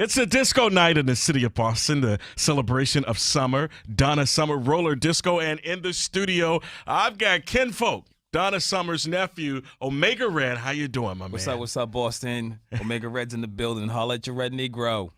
It's a disco night in the city of Boston, the celebration of summer, Donna Summer roller disco, and in the studio, I've got Kinfolk, Donna Summer's nephew, Omega Red. How you doing, my man? What's up, Boston? Omega Red's in the building. Holla at your red Negro.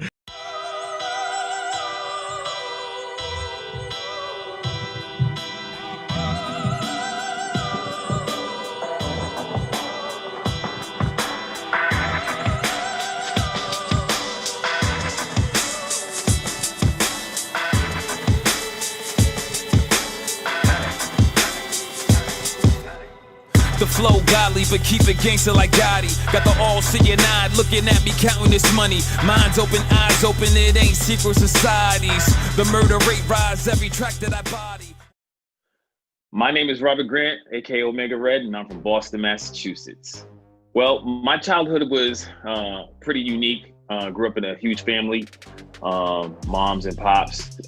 The flow godly, but keep it gangster like Gotti. Got the all seeing eye looking at me counting this money. Minds open, eyes open, it ain't secret societies. The murder rate rise every track that I body. My name is Robert Grant, aka Omega Red, and I'm from Boston, Massachusetts. Well, my childhood was pretty unique. Grew up in a huge family. Moms and pops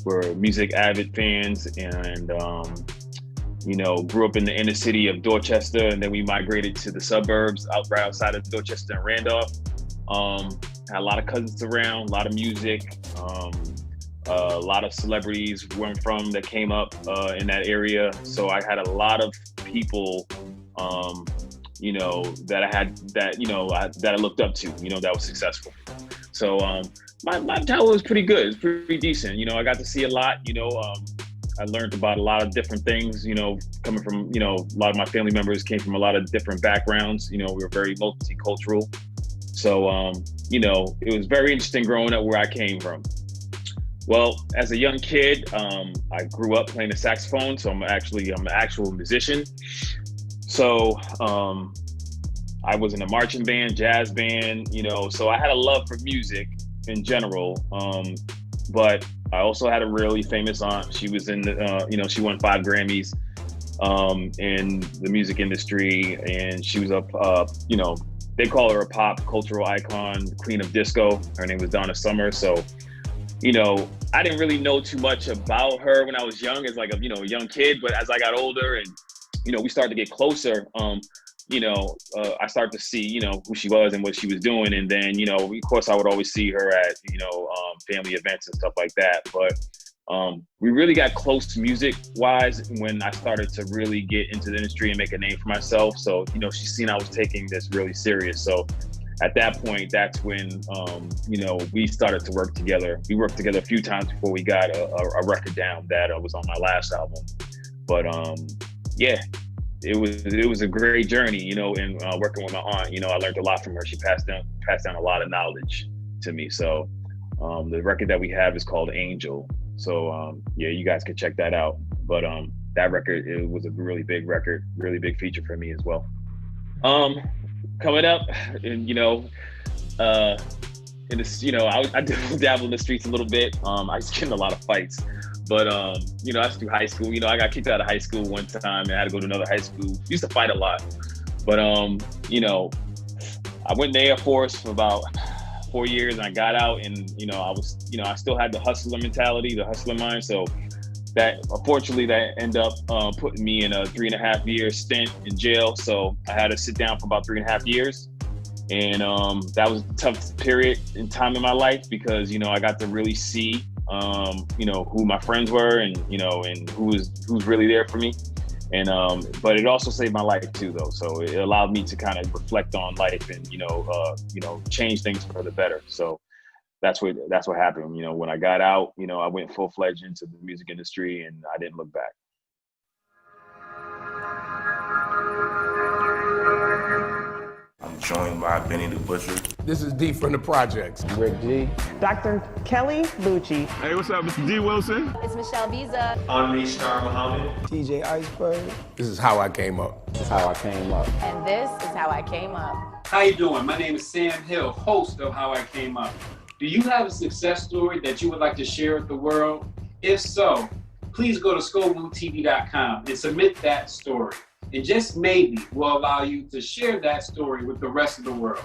were music avid fans, and grew up in the inner city of Dorchester, and then we migrated to the suburbs right outside of Dorchester and Randolph. Had a lot of cousins around, a lot of music, a lot of celebrities where I'm from that came up in that area. So I had a lot of people, that I looked up to, that was successful. So my childhood was pretty good. It's pretty decent. I got to see a lot. I learned about a lot of different things, coming from, a lot of my family members came from a lot of different backgrounds. We were very multicultural. So, it was very interesting growing up where I came from. Well, as a young kid, I grew up playing the saxophone. So I'm an actual musician. So I was in a marching band, jazz band, so I had a love for music in general. But I also had a really famous aunt. She was in the, she won 5 Grammys in the music industry, and she was they call her a pop cultural icon, queen of disco. Her name was Donna Summer. So, I didn't really know too much about her when I was young, as like a young kid. But as I got older and we started to get closer, I started to see, who she was and what she was doing. And then, of course, I would always see her at, family events and stuff like that. But we really got close music-wise when I started to really get into the industry and make a name for myself. So, she's seen I was taking this really serious. So at that point, that's when, we started to work together. We worked together a few times before we got a record down that was on my last album. But yeah. It was a great journey, and working with my aunt, I learned a lot from her. She passed down a lot of knowledge to me. So the record that we have is called Angel. So you guys can check that out. But that record, it was a really big record, really big feature for me as well. Coming up, and in this, I dabble in the streets a little bit. I used to get in a lot of fights. But, that's through high school. I got kicked out of high school one time and I had to go to another high school. Used to fight a lot. But, I went in the Air Force for about 4 years and I got out and, I still had the hustler mentality, the hustler mind. So that, unfortunately, that ended up putting me in a 3.5-year stint in jail. So I had to sit down for about 3.5 years. And that was a tough period in time in my life because, I got to really see who my friends were and, and who's really there for me. And, but it also saved my life too, though. So it allowed me to kind of reflect on life and, change things for the better. So that's what happened. When I got out, I went full-fledged into the music industry and I didn't look back. I'm joined by Benny the Butcher. This is D from the Projects. Rick G. Dr. Kelly Bucci. Hey, what's up, Mr. D. Wilson? It's Michelle Biza. Anmi Star Muhammad. TJ Iceberg. This is how I came up. This is how I came up. And this is how I came up. How you doing? My name is Sam Hill, host of How I Came Up. Do you have a success story that you would like to share with the world? If so, please go to ScoBlueTV.com and submit that story. And just maybe we'll allow you to share that story with the rest of the world.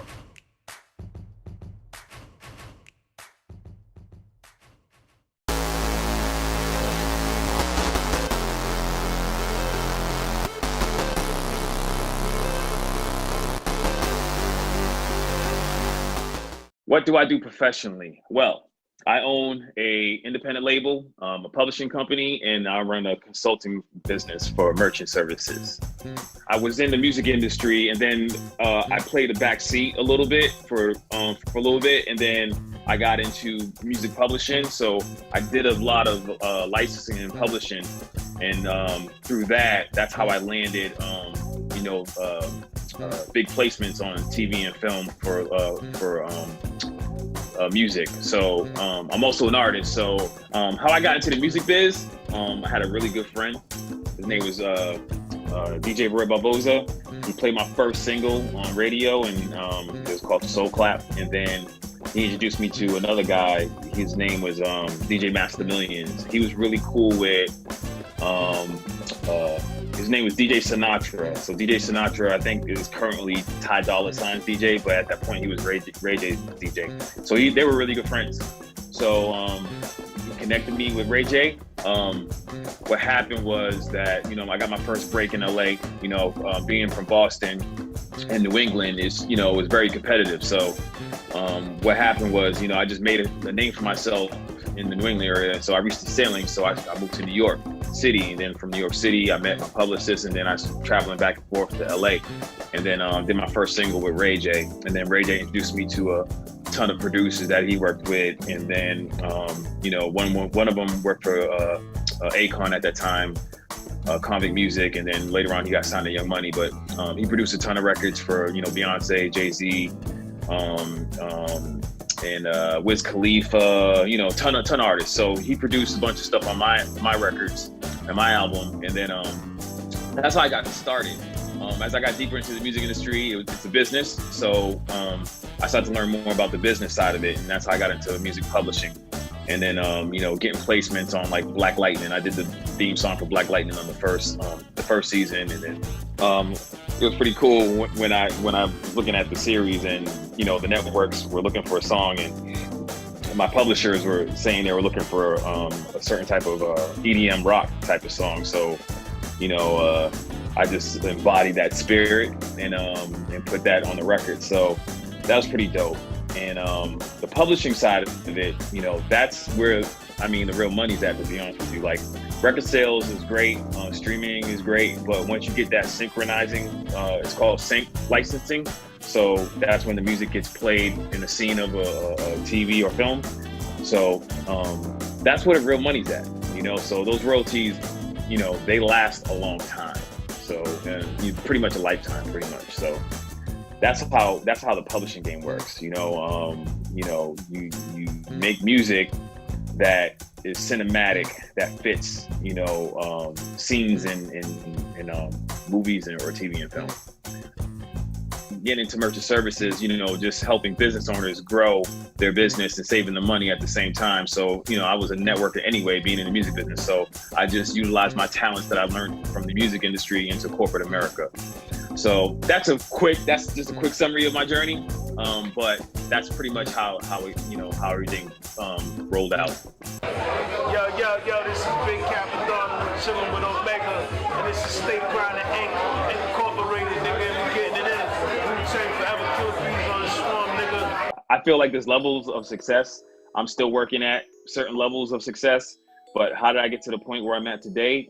What do I do professionally? Well, I own a independent label, a publishing company, and I run a consulting business for merchant services. I was in the music industry, and then I played a back seat a little bit for a little bit, and then I got into music publishing. So I did a lot of licensing and publishing, and through that's how I landed, big placements on TV and film for music. So I'm also an artist. So how I got into the music biz, I had a really good friend. His name was DJ Roy Barboza. He played my first single on radio, and it was called Soul Clap. And then he introduced me to another guy. His name was DJ Master Millions. He was really cool with his name was DJ Sinatra. So DJ Sinatra, I think, is currently Ty Dolla $ign's DJ, but at that point he was Ray J's DJ. So they were really good friends. So he connected me with Ray J. What happened was that, I got my first break in LA. Being from Boston and New England was very competitive. So what happened was, I just made a name for myself in the New England area. So I reached the ceiling. So I moved to New York City, and then from New York City I met my publicist, and then I was traveling back and forth to LA, and then did my first single with Ray J, and then Ray J introduced me to a ton of producers that he worked with, and then one of them worked for Akon at that time, Convict Music, and then later on he got signed to Young Money, but he produced a ton of records for Beyonce, Jay-Z, and Wiz Khalifa, ton of artists. So he produced a bunch of stuff on my records and my album, and then that's how I got started. As I got deeper into the music industry, it's a business. So I started to learn more about the business side of it, and that's how I got into music publishing. And then getting placements on like Black Lightning. I did the theme song for Black Lightning on the first season, and then it was pretty cool when I was looking at the series, and the networks were looking for a song, and my publishers were saying they were looking for a certain type of EDM rock type of song. So I just embodied that spirit and put that on the record. So that was pretty dope. And the publishing side of it, that's where the real money's at, to be honest with you. Like, record sales is great, streaming is great, but once you get that synchronizing, it's called sync licensing. So that's when the music gets played in the scene of a TV or film. So that's where the real money's at, So those royalties, they last a long time. So pretty much a lifetime, pretty much. So that's how the publishing game works. You make music that is cinematic, that fits, scenes in movies or TV and film. Getting into merchant services, just helping business owners grow their business and saving the money at the same time. So, I was a networker anyway, being in the music business. So I just utilized my talents that I learned from the music industry into corporate America. So that's just a quick summary of my journey. But that's pretty much how everything rolled out. Yo, this is Big Capital, chilling with Omega, and this is Stay Grindin Incorporated, nigga. We getting it in. Forever kill threes on the swarm, nigga. I feel like there's levels of success. I'm still working at certain levels of success, but how did I get to the point where I'm at today?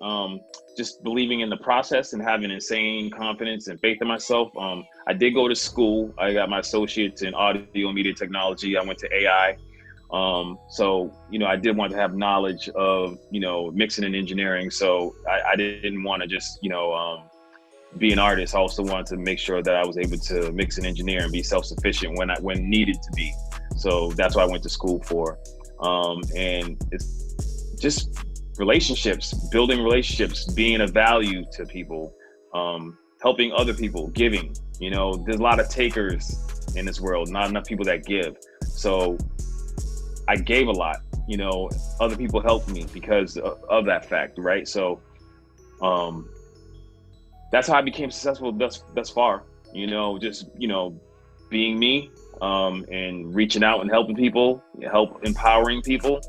Just believing in the process and having insane confidence and faith in myself. I did go to school. I got my associates in audio and media technology. I went to AI. So, I did want to have knowledge of, mixing and engineering. So I didn't want to just, be an artist. I also wanted to make sure that I was able to mix and engineer and be self-sufficient when needed to be. So that's what I went to school for. And it's just relationships, building relationships, being of value to people, helping other people, giving. There's a lot of takers in this world, not enough people that give. So I gave a lot, other people helped me because of that fact, right? So that's how I became successful thus far, just, being me, and reaching out and helping people, empowering people.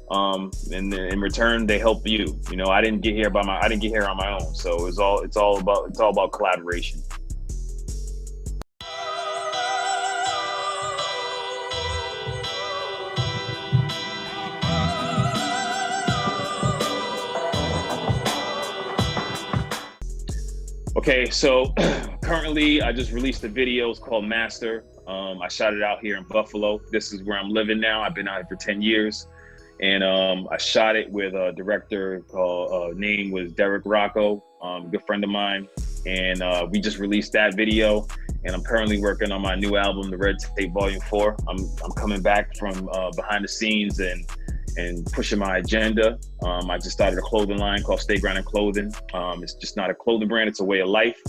And in return, they help you. I didn't get here on my own. So it's all about collaboration. Okay, so currently I just released a video. It's called Master. I shot it out here in Buffalo. This is where I'm living now. I've been out here for 10 years. And I shot it with a director called, name was Derek Rocco, a good friend of mine. And we just released that video. And I'm currently working on my new album, The Red Tape Volume 4. I'm coming back from behind the scenes and pushing my agenda. I just started a clothing line called Stay Grindin Clothing. It's just not a clothing brand, it's a way of life.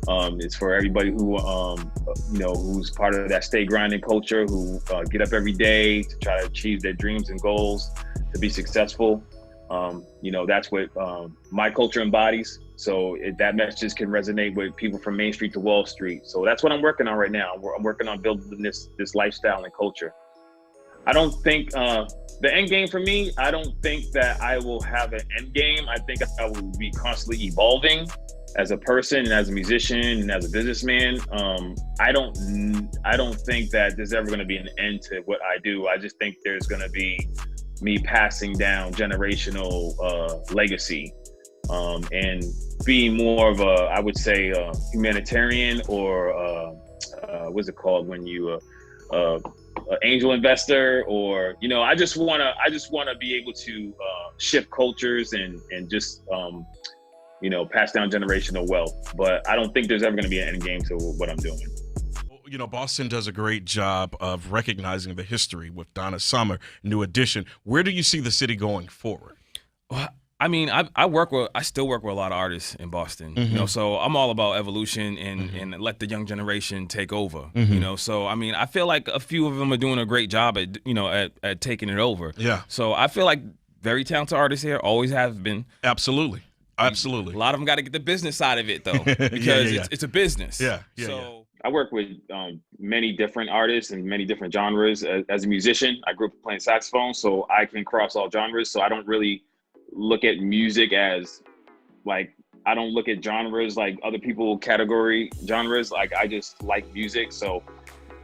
It's for everybody who, who's part of that stay grinding culture, who get up every day to try to achieve their dreams and goals, to be successful. That's what my culture embodies. So that message can resonate with people from Main Street to Wall Street. So that's what I'm working on right now. I'm working on building this lifestyle and culture. I don't think the end game for me, I don't think that I will have an end game. I think I will be constantly evolving as a person and as a musician and as a businessman. I don't think that there's ever going to be an end to what I do. I just think there's going to be me passing down generational legacy and being more of a, I would say, humanitarian, or what's it called when you angel investor, or I just want to be able to shift cultures and just pass down generational wealth. But I don't think there's ever going to be an end game to what I'm doing. Boston does a great job of recognizing the history with Donna Summer, New Edition. Where do you see the city going forward? Well, I mean, I still work with a lot of artists in Boston, so I'm all about evolution and let the young generation take over, so I mean, I feel like a few of them are doing a great job at taking it over. Yeah. So I feel like very talented artists here, always have been. Absolutely. Absolutely. A lot of them got to get the business side of it, though, because it's a business. Yeah. I work with many different artists and many different genres. As a musician, I grew up playing saxophone, so I can cross all genres. So I don't really look at music as I don't look at genres like other people category genres. Like, I just like music. So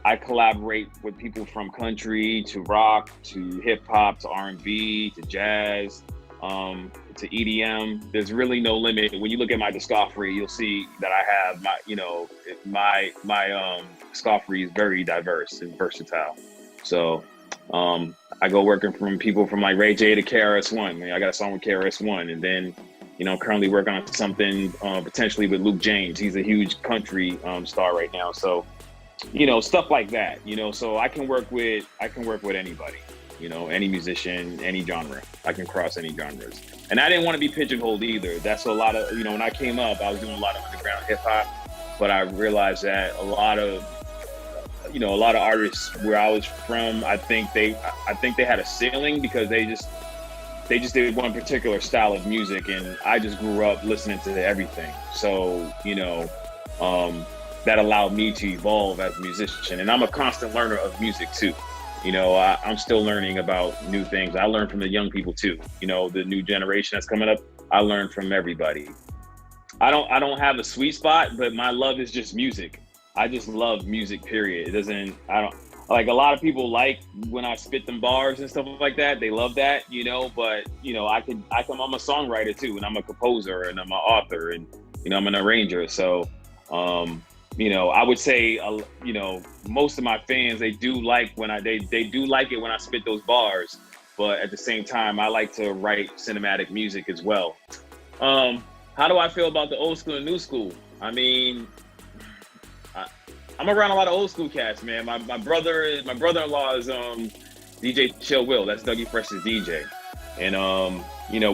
I collaborate with people from country to rock to hip hop to R&B to jazz to EDM. There's really no limit. When you look at my discography, you'll see that I have my discography is very diverse and versatile. So I go working from people from like Ray J to KRS-One. I got a song with KRS-One, and then I'm currently working on something potentially with Luke James. He's a huge country star right now. So stuff like that. So I can work with anybody. Any musician, any genre. I can cross any genres. And I didn't want to be pigeonholed either. That's a lot of, when I came up, I was doing a lot of underground hip hop, but I realized that a lot of artists where I was from, I think they had a ceiling because they just did one particular style of music, and I just grew up listening to everything. So, that allowed me to evolve as a musician. And I'm a constant learner of music too. I'm still learning about new things. I learn from the young people too. The new generation that's coming up, I learn from everybody. I don't have a sweet spot, but my love is just music. I just love music, period. Like, a lot of people like when I spit them bars and stuff like that. They love that, but I'm a songwriter too, and I'm a composer, and I'm an author, and I'm an arranger. So I would say, most of my fans, they do like they do like it when I spit those bars, but at the same time, I like to write cinematic music as well. How do I feel about the old school and new school? I mean, I'm around a lot of old school cats, man. My brother-in-law is DJ Chill Will. That's Dougie Fresh's DJ, and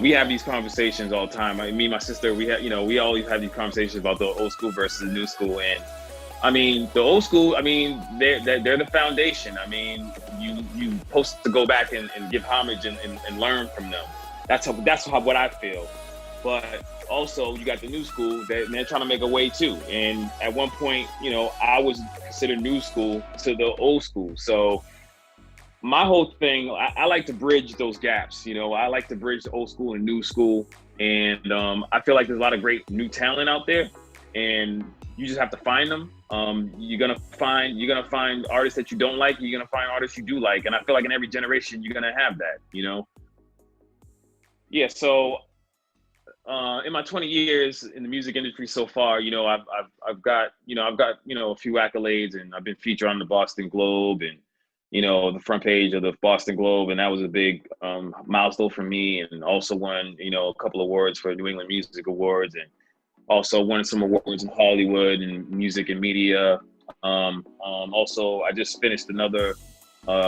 we have these conversations all the time. Me and my sister, we always have these conversations about the old school versus the new school. And I mean, the old school, I mean, they're the foundation. I mean, you supposed to go back and give homage and learn from them. That's what I feel. But also, you got the new school that they're trying to make a way too. And at one point, I was considered new school to the old school. So my whole thing, I like to bridge those gaps. I like to bridge the old school and new school. And I feel like there's a lot of great new talent out there, and you just have to find them. You're gonna find artists that you don't like. You're gonna find artists you do like. And I feel like in every generation, you're gonna have that. Yeah. So in my 20 years in the music industry so far, you know, I've got a few accolades, and I've been featured on the Boston Globe and, you know, the front page of the Boston Globe, and that was a big milestone for me. And also won, you know, a couple of awards for New England Music Awards, and also won some awards in Hollywood and music and media. Also, I just finished another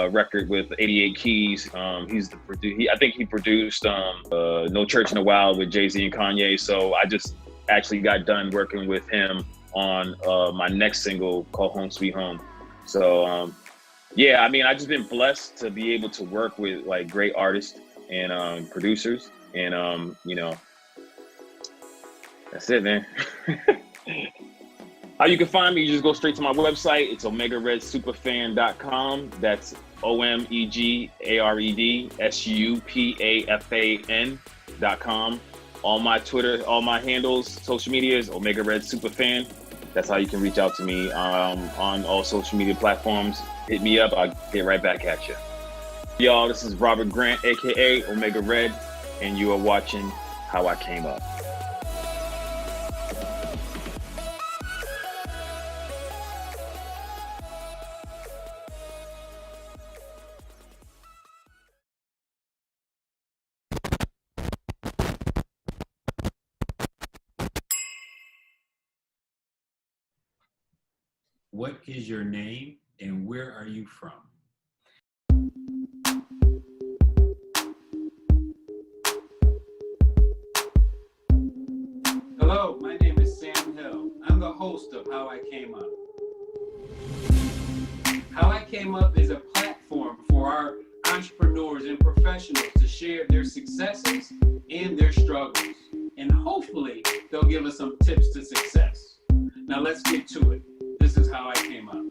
record with 88 Keys. He's the I think he produced No Church in a While with Jay-Z and Kanye. So I just actually got done working with him on my next single called Home Sweet Home. So yeah, I mean, I've just been blessed to be able to work with like great artists and producers, and you know, that's it, man. How you can find me, you just go straight to my website. It's OmegaRedSuperfan.com. That's OmegaRedSuperfan.com. All my Twitter, all my handles, social media is Omega Red Superfan. That's how you can reach out to me on all social media platforms. Hit me up, I'll get right back at you. Y'all, this is Robert Grant, aka Omega Red, and you are watching How I Came Up. What is your name and where are you from? Hello, my name is Sam Hill. I'm the host of How I Came Up. How I Came Up is a platform for our entrepreneurs and professionals to share their successes and their struggles. And hopefully, they'll give us some tips to success. Now let's get to it. This is How I Came Up.